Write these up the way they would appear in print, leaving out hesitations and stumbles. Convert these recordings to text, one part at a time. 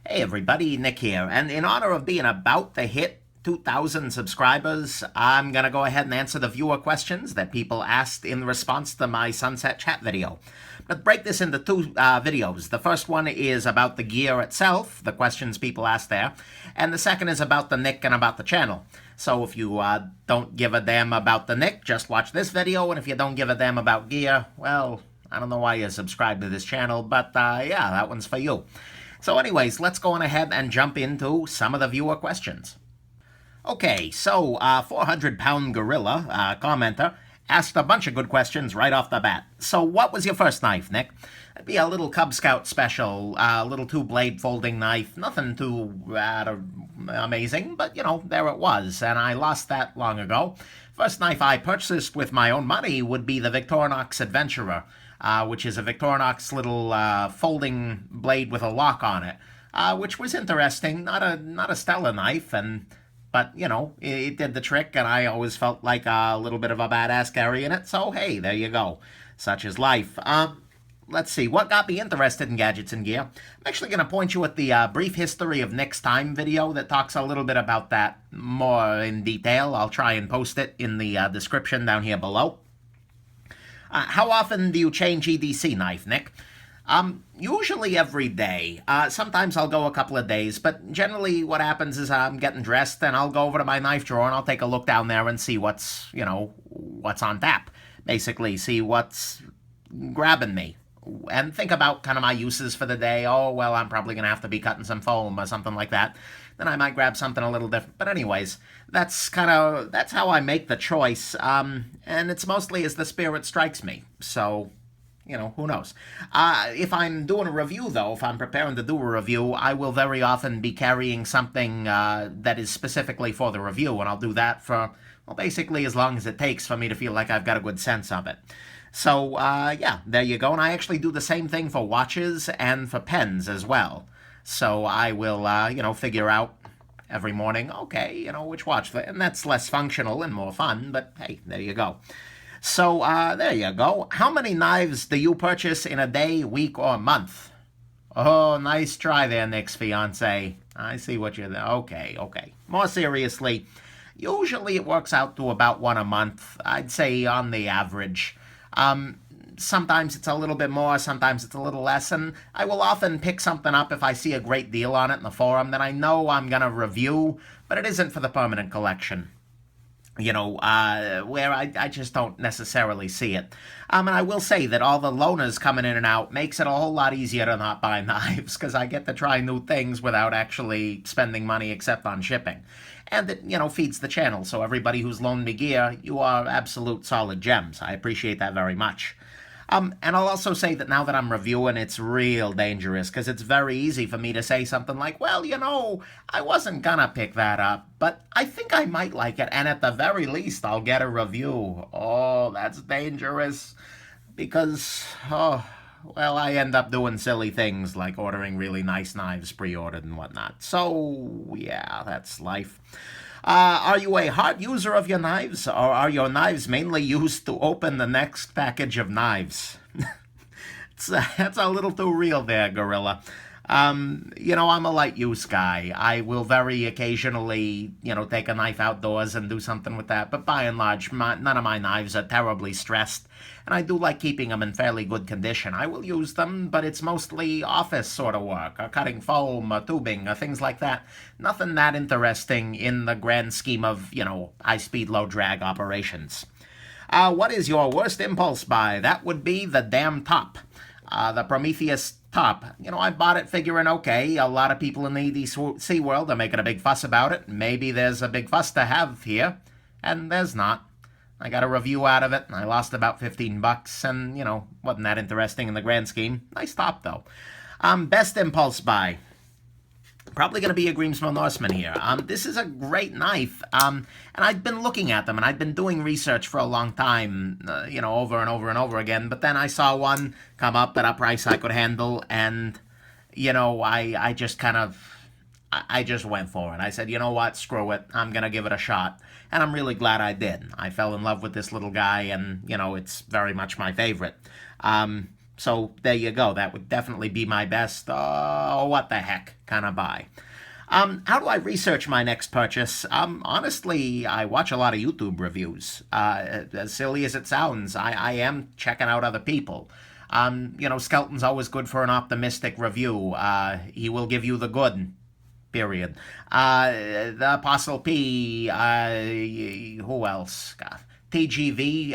Hey everybody, Nick here, and in honor of being about to hit 2,000 subscribers, I'm gonna go ahead and answer the viewer questions that people asked in response to my Sunset Chat video. But break this into two videos. The first one is about the gear itself, the questions people asked there, and the second is about the Nick and about the channel. So if you don't give a damn about the Nick, just watch this video, and if you don't give a damn about gear, well, I don't know why you subscribe to this channel, but yeah, that one's for you. So anyways, let's go on ahead and jump into some of the viewer questions. Okay, so 400-pound gorilla commenter asked a bunch of good questions right off the bat. So what was your first knife, Nick? It'd be a little Cub Scout special, little two-blade folding knife, nothing too amazing, but you know, there it was, and I lost that long ago. First knife I purchased with my own money would be the Victorinox Adventurer, which is a Victorinox little folding blade with a lock on it, which was interesting. Not a stellar knife, but you know, it did the trick, and I always felt like a little bit of a badass carrying it. So hey, there you go. Such is life. Let's see, what got me interested in gadgets and gear? I'm actually going to point you at the brief history of Nick's time video that talks a little bit about that more in detail. I'll try and post it in the description down here below. How often do you change EDC knife, Nick? Usually every day. Sometimes I'll go a couple of days, but generally what happens is I'm getting dressed and I'll go over to my knife drawer and I'll take a look down there and see what's on tap. Basically, see what's grabbing me. And think about kind of my uses for the day. Oh, well, I'm probably going to have to be cutting some foam or something like that. Then I might grab something a little different. But anyways, that's how I make the choice. And it's mostly as the spirit strikes me. So, you know, who knows? If I'm doing a review, though, if I'm preparing to do a review, I will very often be carrying something that is specifically for the review. And I'll do that for, well, basically as long as it takes for me to feel like I've got a good sense of it. So, yeah, there you go. And I actually do the same thing for watches and for pens as well. So I will, figure out every morning, okay, which watch. And that's less functional and more fun, but hey, there you go. So, there you go. How many knives do you purchase in a day, week, or month? Oh, nice try there, Nick's fiance. I see what you're there. Okay. More seriously, usually it works out to about one a month. I'd say on the average. Sometimes it's a little bit more, sometimes it's a little less, and I will often pick something up if I see a great deal on it in the forum that I know I'm going to review, but it isn't for the permanent collection. Where I just don't necessarily see it. And I will say that all the loaners coming in and out makes it a whole lot easier to not buy knives, because I get to try new things without actually spending money except on shipping. And it, feeds the channel, so everybody who's loaned me gear, you are absolute solid gems. I appreciate that very much. And I'll also say that now that I'm reviewing, it's real dangerous, because it's very easy for me to say something like, well, I wasn't gonna pick that up, but I think I might like it, and at the very least, I'll get a review. Oh, that's dangerous, because, I end up doing silly things like ordering really nice knives pre-ordered and whatnot. So, yeah, that's life. Are you a hard user of your knives, or are your knives mainly used to open the next package of knives? That's a little too real there, Gorilla. I'm a light use guy. I will very occasionally, take a knife outdoors and do something with that. But by and large, none of my knives are terribly stressed. And I do like keeping them in fairly good condition. I will use them, but it's mostly office sort of work, or cutting foam, or tubing, or things like that. Nothing that interesting in the grand scheme of, high-speed, low-drag operations. What is your worst impulse buy? That would be the damn top. The Prometheus top. I bought it figuring, okay, a lot of people in the EDC world are making a big fuss about it. Maybe there's a big fuss to have here, and there's not. I got a review out of it, and I lost about $15, and, wasn't that interesting in the grand scheme. Nice top, though. Best impulse buy. Probably going to be a Grimsmo Norseman here. This is a great knife, and I've been looking at them, and I've been doing research for a long time, over and over and over again, but then I saw one come up at a price I could handle, and, I just kind of, I just went for it. I said, you know what, screw it, I'm going to give it a shot, and I'm really glad I did. I fell in love with this little guy, and, it's very much my favorite. So there you go. That would definitely be my best, what the heck kind of buy. How do I research my next purchase? Honestly, I watch a lot of YouTube reviews. As silly as it sounds, I am checking out other people. Skelton's always good for an optimistic review. He will give you the good, period. The Apostle P, who else? God. TGV,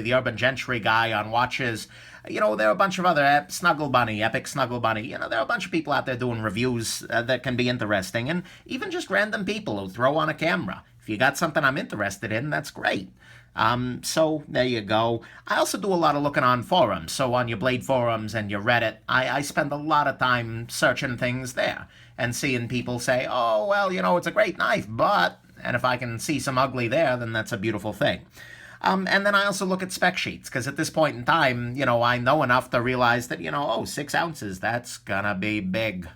the Urban Gentry guy on watches. There are a bunch of other Snuggle Bunny, Epic Snuggle Bunny. There are a bunch of people out there doing reviews that can be interesting, and even just random people who throw on a camera. If you got something I'm interested in, that's great. So there you go. I also do a lot of looking on forums. So on your Blade forums and your Reddit, I spend a lot of time searching things there and seeing people say, oh, well, it's a great knife, but... And if I can see some ugly there, then that's a beautiful thing. And then I also look at spec sheets, because at this point in time, I know enough to realize that, 6 ounces, that's gonna be big.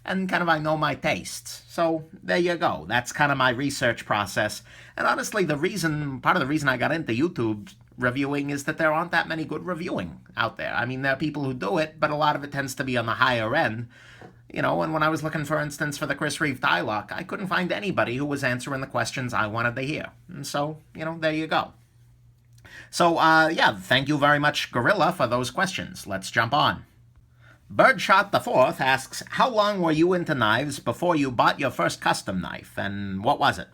And kind of I know my tastes. So there you go. That's kind of my research process. And honestly, part of the reason I got into YouTube reviewing is that there aren't that many good reviewing out there. I mean, there are people who do it, but a lot of it tends to be on the higher end. And when I was looking, for instance, for the Chris Reeve tie lock, I couldn't find anybody who was answering the questions I wanted to hear. And so, there you go. So, thank you very much, Gorilla, for those questions. Let's jump on. Birdshot the Fourth asks, how long were you into knives before you bought your first custom knife, and what was it?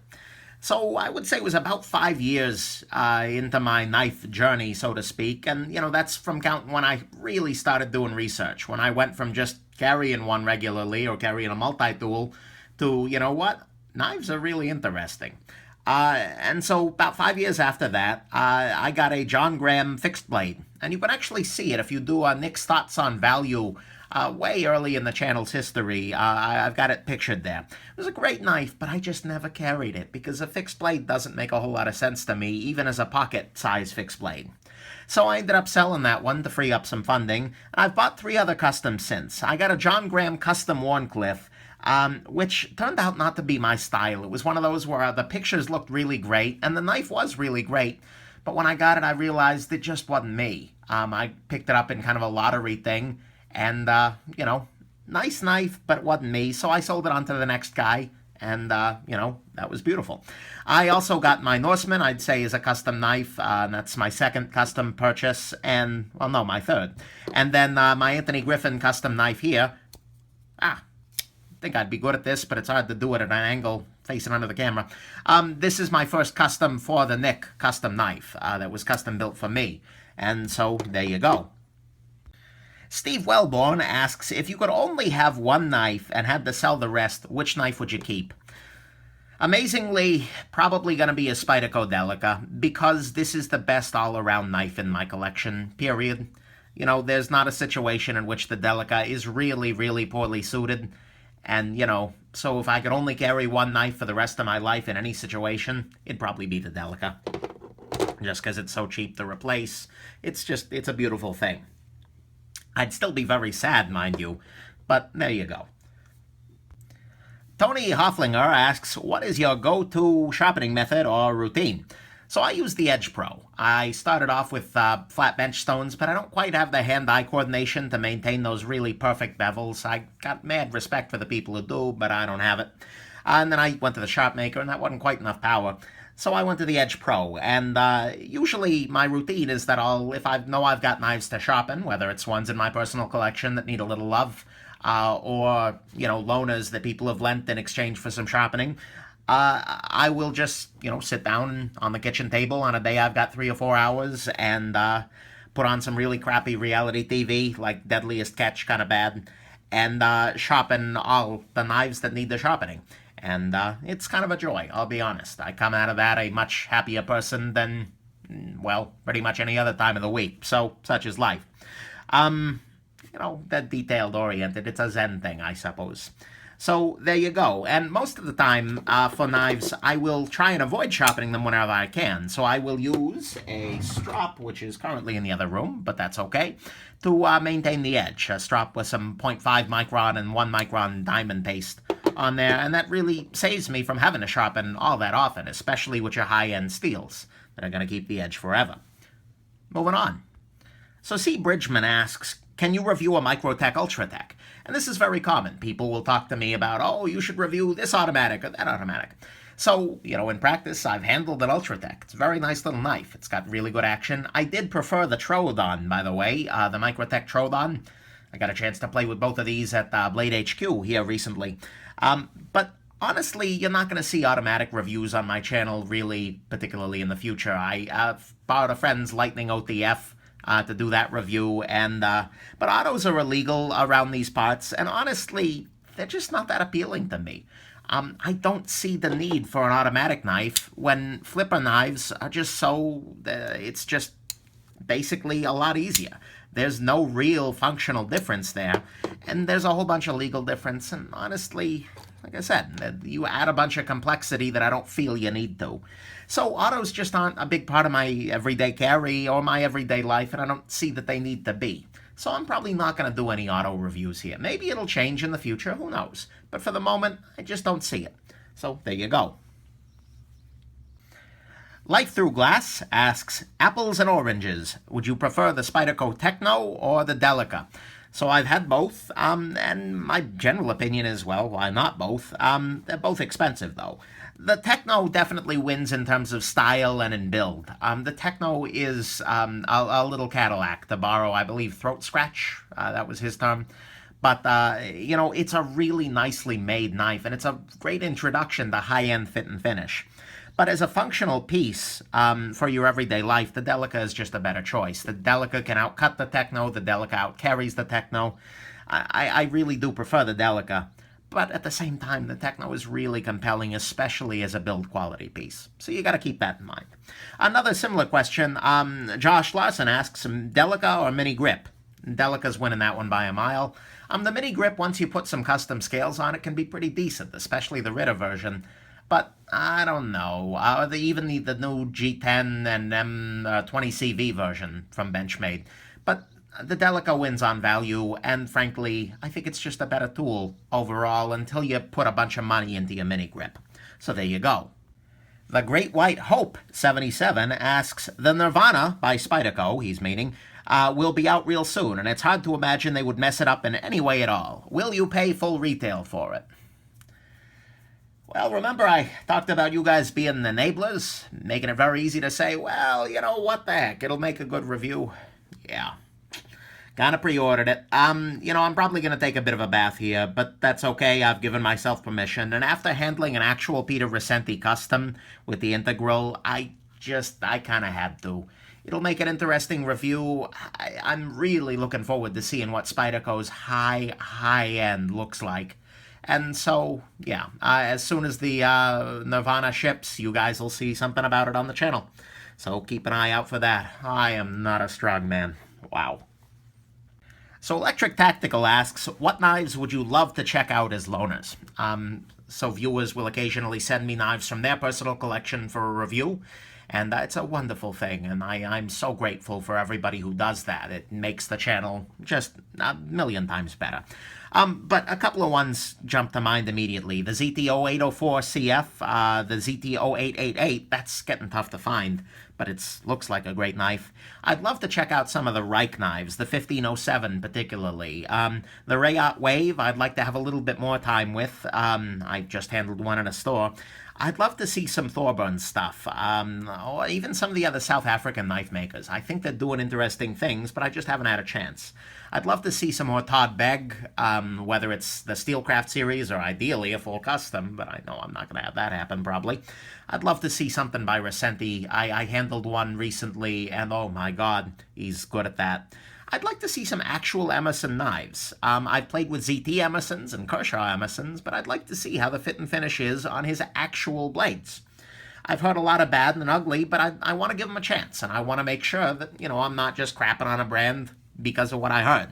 So I would say it was about 5 years into my knife journey, so to speak. And, that's from counting when I really started doing research. When I went from just carrying one regularly or carrying a multi-tool to, knives are really interesting. And so about 5 years after that, I got a John Graham fixed blade. And you can actually see it if you do Nick's Thoughts on Value way early in the channel's history. I've got it pictured there. It was a great knife, but I just never carried it because a fixed blade doesn't make a whole lot of sense to me, even as a pocket-size fixed blade. So I ended up selling that one to free up some funding, and I've bought 3 other customs since. I got a John Graham Custom Warncliffe, which turned out not to be my style. It was one of those where the pictures looked really great, and the knife was really great, but when I got it, I realized it just wasn't me. I picked it up in kind of a lottery thing, and, nice knife, but it wasn't me, so I sold it on to the next guy, and, that was beautiful. I also got my Norseman, I'd say, is a custom knife, and that's my second custom purchase, and, well, no, my third. And then my Anthony Griffin custom knife here. I think I'd be good at this, but it's hard to do it at an angle facing under the camera. This is my first custom for the Nick custom knife that was custom built for me. And so, there you go. Steve Wellborn asks, if you could only have one knife and had to sell the rest, which knife would you keep? Amazingly, probably going to be a Spyderco Delica, because this is the best all-around knife in my collection, period. There's not a situation in which the Delica is really, really poorly suited. And, so if I could only carry one knife for the rest of my life in any situation, it'd probably be the Delica. Just because it's so cheap to replace. It's a beautiful thing. I'd still be very sad, mind you, but there you go. Tony Hofflinger asks, what is your go-to sharpening method or routine? So I use the Edge Pro. I started off with flat bench stones, but I don't quite have the hand-eye coordination to maintain those really perfect bevels. I got mad respect for the people who do, but I don't have it. And then I went to the Sharpmaker, and that wasn't quite enough power. So I went to the Edge Pro, and usually my routine is that if I know I've got knives to sharpen, whether it's ones in my personal collection that need a little love, or, loaners that people have lent in exchange for some sharpening, I will just, sit down on the kitchen table on a day I've got 3 or 4 hours and put on some really crappy reality TV, like Deadliest Catch kind of bad, and sharpen all the knives that need the sharpening. And it's kind of a joy, I'll be honest. I come out of that a much happier person than, well, pretty much any other time of the week. So, such is life. That detailed-oriented, it's a Zen thing, I suppose. So, there you go. And most of the time, for knives, I will try and avoid sharpening them whenever I can. So I will use a strop, which is currently in the other room, but that's okay, to maintain the edge. A strop with some 0.5 micron and 1 micron diamond paste on there, and that really saves me from having to sharpen all that often, especially with your high-end steels that are going to keep the edge forever. Moving on. So C. Bridgman asks, can you review a Microtech Ultratech? And this is very common. People will talk to me about, oh, you should review this automatic or that automatic. So, in practice, I've handled an Ultratech. It's a very nice little knife. It's got really good action. I did prefer the Troodon, by the way, the Microtech Troodon. I got a chance to play with both of these at Blade HQ here recently. But honestly, you're not going to see automatic reviews on my channel really, particularly in the future. I borrowed a friend's Lightning OTF to do that review, but autos are illegal around these parts, and honestly, they're just not that appealing to me. I don't see the need for an automatic knife when flipper knives are just it's just basically a lot easier. There's no real functional difference there, and there's a whole bunch of legal difference, and honestly, like I said, you add a bunch of complexity that I don't feel you need to. So autos just aren't a big part of my everyday carry or my everyday life, and I don't see that they need to be. So I'm probably not going to do any auto reviews here. Maybe it'll change in the future, who knows? But for the moment, I just don't see it. So there you go. Life Through Glass asks, apples and oranges, would you prefer the Spyderco Techno or the Delica? So I've had both, and my general opinion is, well, why not both? They're both expensive, though. The Techno definitely wins in terms of style and in build. The Techno is a little Cadillac, to borrow, I believe, Throat Scratch. That was his term. But, it's a really nicely made knife, and it's a great introduction to high-end fit and finish. But as a functional piece for your everyday life, the Delica is just a better choice. The Delica can outcut the Techno. The Delica outcarries the Techno. I really do prefer the Delica. But at the same time, the Techno is really compelling, especially as a build quality piece. So you got to keep that in mind. Another similar question, Josh Larson asks, Delica or mini grip? Delica's winning that one by a mile. The mini grip, once you put some custom scales on it, can be pretty decent, especially the Ritter version. But I don't know, even the new G10 and M20CV version from Benchmade. But the Delica wins on value, and frankly, I think it's just a better tool overall until you put a bunch of money into your mini grip. So there you go. The Great White Hope 77 asks, the Nirvana by Spyderco, he's meaning, will be out real soon, and it's hard to imagine they would mess it up in any way at all. Will you pay full retail for it? Well, remember I talked about you guys being enablers, making it very easy to say, well, what the heck, it'll make a good review. Yeah. Kinda pre-ordered it. I'm probably going to take a bit of a bath here, but that's okay. I've given myself permission. And after handling an actual Peter Recenti custom with the integral, I kind of had to. It'll make an interesting review. I'm really looking forward to seeing what Spyderco's high-end looks like. And so, yeah, as soon as the Nirvana ships, you guys will see something about it on the channel. So keep an eye out for that. I am not a strong man. Wow. So Electric Tactical asks, what knives would you love to check out as loaners? So viewers will occasionally send me knives from their personal collection for a review, and it's a wonderful thing, and I'm so grateful for everybody who does that. It makes the channel just a million times better. But a couple of ones jump to mind immediately. The ZT-0804CF, the ZT-0888, that's getting tough to find, but it looks like a great knife. I'd love to check out some of the Reich knives, the 1507 particularly. The Rayot Wave, I'd like to have a little bit more time with. I just handled one in a store. I'd love to see some Thorburn stuff, or even some of the other South African knife makers. I think they're doing interesting things, but I just haven't had a chance. I'd love to see some more Todd Begg, whether it's the Steelcraft series or ideally a full custom, but I know I'm not going to have that happen probably. I'd love to see something by Recenti. I handled one recently, and oh my god, he's good at that. I'd like to see some actual Emerson knives. I've played with ZT Emersons and Kershaw Emersons, but I'd like to see how the fit and finish is on his actual blades. I've heard a lot of bad and ugly, but I want to give him a chance, and I want to make sure that, I'm not just crapping on a brand because of what I heard.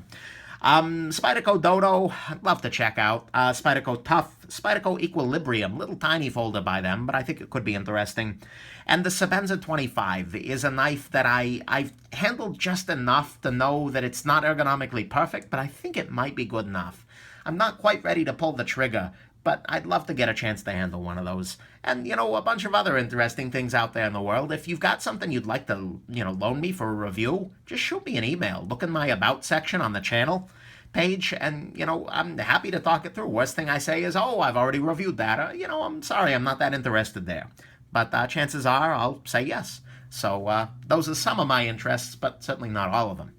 Spyderco Dodo, I'd love to check out. Spyderco Tough, Spyderco Equilibrium, little tiny folder by them, but I think it could be interesting. And the Sebenza 25 is a knife that I've handled just enough to know that it's not ergonomically perfect, but I think it might be good enough. I'm not quite ready to pull the trigger, but I'd love to get a chance to handle one of those. And, a bunch of other interesting things out there in the world. If you've got something you'd like to, loan me for a review, just shoot me an email. Look in my About section on the channel page, and, I'm happy to talk it through. Worst thing I say is, oh, I've already reviewed that. I'm sorry, I'm not that interested there. But chances are I'll say yes. So those are some of my interests, but certainly not all of them.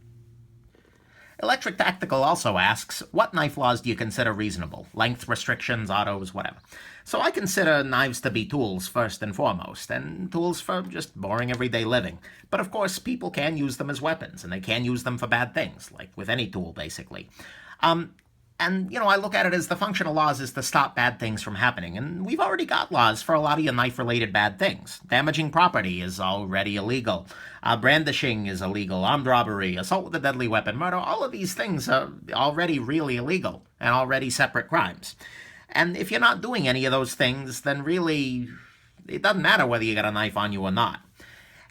Electric Tactical also asks, what knife laws do you consider reasonable? Length restrictions, autos, whatever. So I consider knives to be tools first and foremost, and tools for just boring everyday living. But of course, people can use them as weapons, and they can use them for bad things, like with any tool, basically. And, I look at it as the function of laws is to stop bad things from happening. And we've already got laws for a lot of your knife-related bad things. Damaging property is already illegal. Brandishing is illegal. Armed robbery, assault with a deadly weapon, murder, all of these things are already really illegal and already separate crimes. And if you're not doing any of those things, then really, it doesn't matter whether you got a knife on you or not.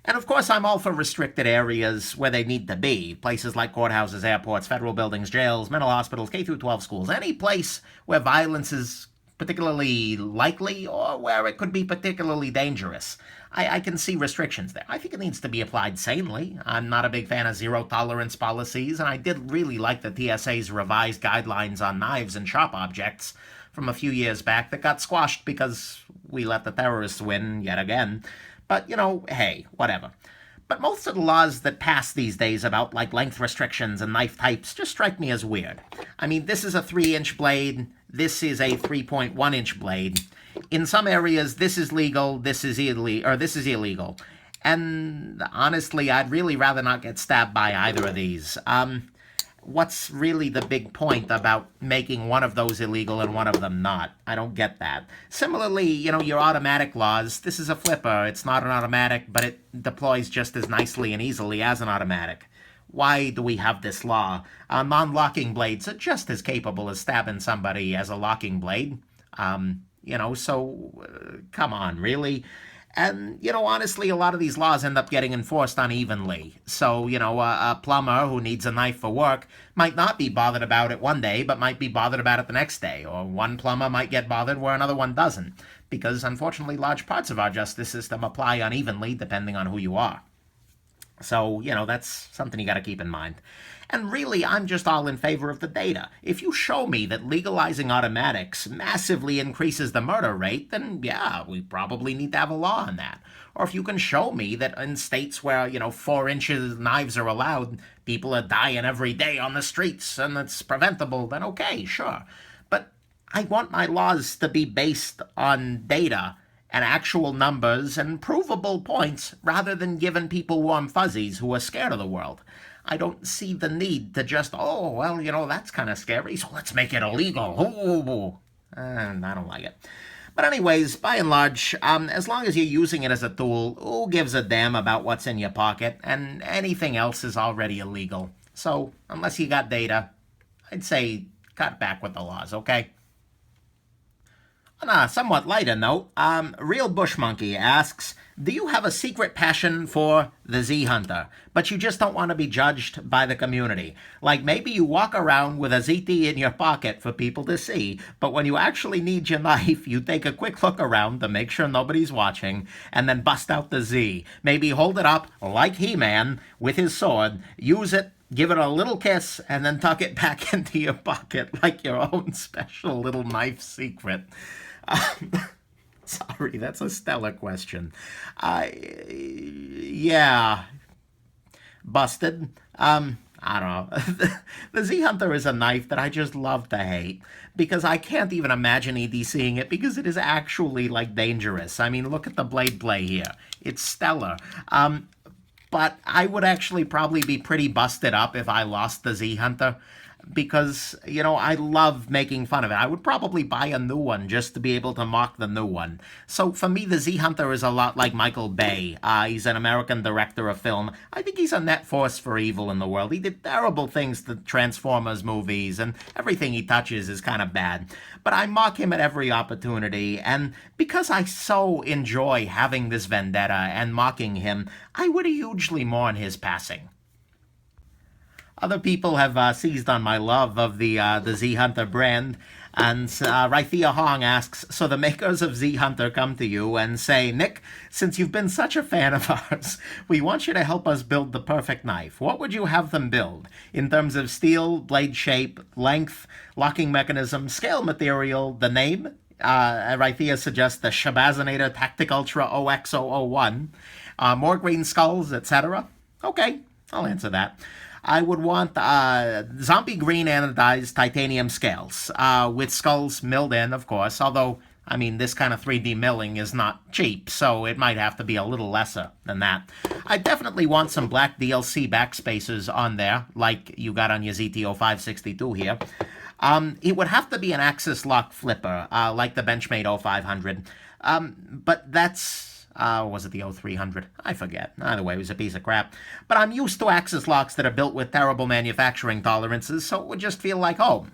And of course, I'm all for restricted areas where they need to be. Places like courthouses, airports, federal buildings, jails, mental hospitals, K-12 schools. Any place where violence is particularly likely or where it could be particularly dangerous. I can see restrictions there. I think it needs to be applied sanely. I'm not a big fan of zero-tolerance policies, and I did really like the TSA's revised guidelines on knives and sharp objects from a few years back that got squashed because we let the terrorists win yet again. But, hey, whatever. But most of the laws that pass these days about, like, length restrictions and knife types just strike me as weird. I mean, this is a 3-inch blade. This is a 3.1-inch blade. In some areas, this is legal, this is illegal. And honestly, I'd really rather not get stabbed by either of these. What's really the big point about making one of those illegal and one of them not? I don't get that. Similarly, your automatic laws, this is a flipper. It's not an automatic, but it deploys just as nicely and easily as an automatic. Why do we have this law? Non-locking blades are just as capable as stabbing somebody as a locking blade. Come on, really? And, honestly, a lot of these laws end up getting enforced unevenly. So, a plumber who needs a knife for work might not be bothered about it one day, but might be bothered about it the next day. Or one plumber might get bothered where another one doesn't. Because, unfortunately, large parts of our justice system apply unevenly depending on who you are. So, that's something you got to keep in mind. And really, I'm just all in favor of the data. If you show me that legalizing automatics massively increases the murder rate, then yeah, we probably need to have a law on that. Or if you can show me that in states where, 4-inch knives are allowed, people are dying every day on the streets and it's preventable, then okay, sure. But I want my laws to be based on data and actual numbers and provable points rather than giving people warm fuzzies who are scared of the world. I don't see the need to just, that's kind of scary, so let's make it illegal. I don't like it. But anyways, by and large, as long as you're using it as a tool, who gives a damn about what's in your pocket? And anything else is already illegal. So, unless you got data, I'd say cut back with the laws, okay? On a somewhat lighter note, Real Bush Monkey asks, do you have a secret passion for the Z-Hunter, but you just don't want to be judged by the community? Like maybe you walk around with a ZT in your pocket for people to see, but when you actually need your knife, you take a quick look around to make sure nobody's watching, and then bust out the Z. Maybe hold it up like He-Man with his sword, use it, give it a little kiss, and then tuck it back into your pocket like your own special little knife secret. Sorry, that's a stellar question. Yeah. Busted. I don't know. The Z-Hunter is a knife that I just love to hate because I can't even imagine EDCing it because it is actually, dangerous. I mean, look at the blade play here. It's stellar. But I would actually probably be pretty busted up if I lost the Z-Hunter because, I love making fun of it. I would probably buy a new one just to be able to mock the new one. So for me, the Z-Hunter is a lot like Michael Bay. He's an American director of film. I think he's a net force for evil in the world. He did terrible things to Transformers movies, and everything he touches is kind of bad. But I mock him at every opportunity, and because I so enjoy having this vendetta and mocking him, I would hugely mourn his passing. Other people have seized on my love of the Z-Hunter brand. And Rithia Hong asks, so the makers of Z Hunter come to you and say, Nick, since you've been such a fan of ours, we want you to help us build the perfect knife. What would you have them build in terms of steel, blade shape, length, locking mechanism, scale material, the name? Rithia suggests the Shabazinator Tactic Ultra OX001, more green skulls, etc. Okay, I'll answer that. I would want zombie green anodized titanium scales, with skulls milled in, of course, although, I mean, this kind of 3D milling is not cheap, so it might have to be a little lesser than that. I definitely want some black DLC backspacers on there, like you got on your ZTO 562 here. It would have to be an axis lock flipper, like the Benchmade 0500, but that's... was it the 0300? I forget. Either way, it was a piece of crap. But I'm used to axis locks that are built with terrible manufacturing tolerances, so it would just feel like home.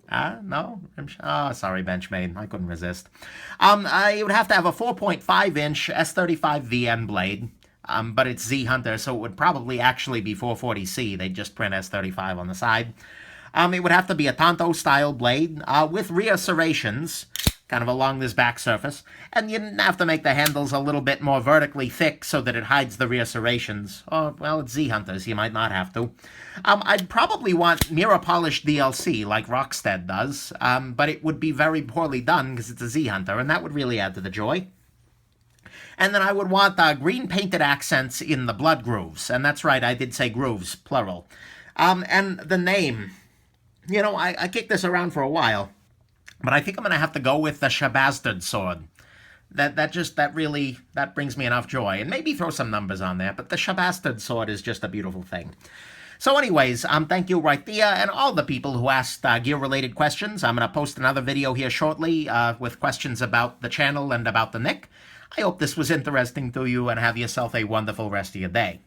No? Sorry, Benchmade. I couldn't resist. You would have to have a 4.5-inch S35 VN blade, but it's Z Hunter, so it would probably actually be 440C. They'd just print S35 on the side. It would have to be a Tonto-style blade with rear serrations, kind of along this back surface, and you'd have to make the handles a little bit more vertically thick so that it hides the rear serrations. Oh, well, it's Z Hunters, you might not have to. I'd probably want mirror-polished DLC, like Rockstead does, but it would be very poorly done because it's a Z Hunter, and that would really add to the joy. And then I would want green painted accents in the blood grooves, and that's right, I did say grooves, plural. And the name, you know, I kicked this around for a while, but I think I'm going to have to go with the Shabazard sword. That brings me enough joy. And maybe throw some numbers on there, but the Shabazard sword is just a beautiful thing. So anyways, thank you, Rithia, and all the people who asked gear-related questions. I'm going to post another video here shortly with questions about the channel and about the Nick. I hope this was interesting to you, and have yourself a wonderful rest of your day.